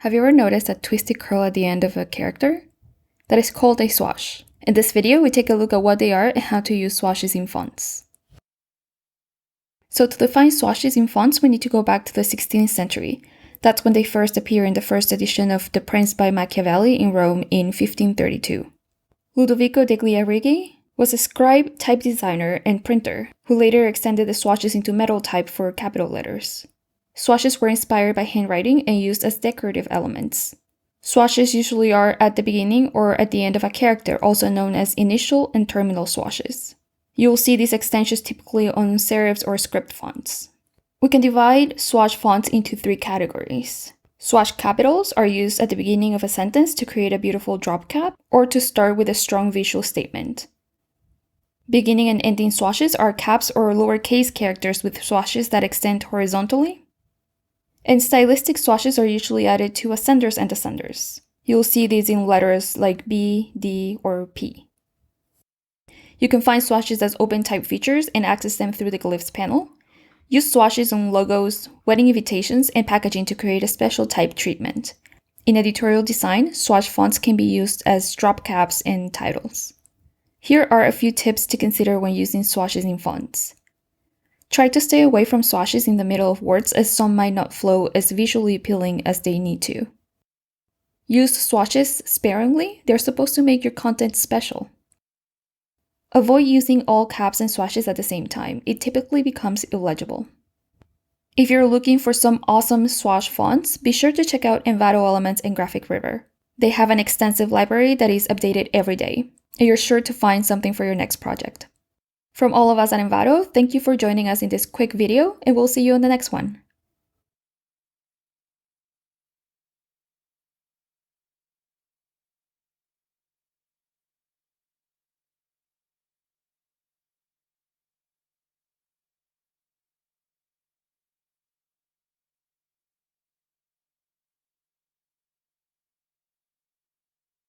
Have you ever noticed a twisty curl at the end of a character? That is called a swash. In this video, we take a look at what they are and how to use swashes in fonts. So to define swashes in fonts, we need to go back to the 16th century. That's when they first appear in the first edition of The Prince by Machiavelli in Rome in 1532. Ludovico degli Arrighi was a scribe, type designer, and printer who later extended the swashes into metal type for capital letters. Swashes were inspired by handwriting and used as decorative elements. Swashes usually are at the beginning or at the end of a character, also known as initial and terminal swashes. You will see these extensions typically on serifs or script fonts. We can divide swash fonts into three categories. Swash capitals are used at the beginning of a sentence to create a beautiful drop cap or to start with a strong visual statement. Beginning and ending swashes are caps or lowercase characters with swashes that extend horizontally. And stylistic swashes are usually added to ascenders and descenders. You'll see these in letters like B, D, or P. You can find swashes as open type features and access them through the glyphs panel. Use swashes on logos, wedding invitations, and packaging to create a special type treatment. In editorial design, swash fonts can be used as drop caps and titles. Here are a few tips to consider when using swashes in fonts. Try to stay away from swashes in the middle of words, as some might not flow as visually appealing as they need to. Use swashes sparingly, they're supposed to make your content special. Avoid using all caps and swashes at the same time, it typically becomes illegible. If you're looking for some awesome swash fonts, be sure to check out Envato Elements and Graphic River. They have an extensive library that is updated every day, and you're sure to find something for your next project. From all of us at Envato, thank you for joining us in this quick video, and we'll see you in the next one.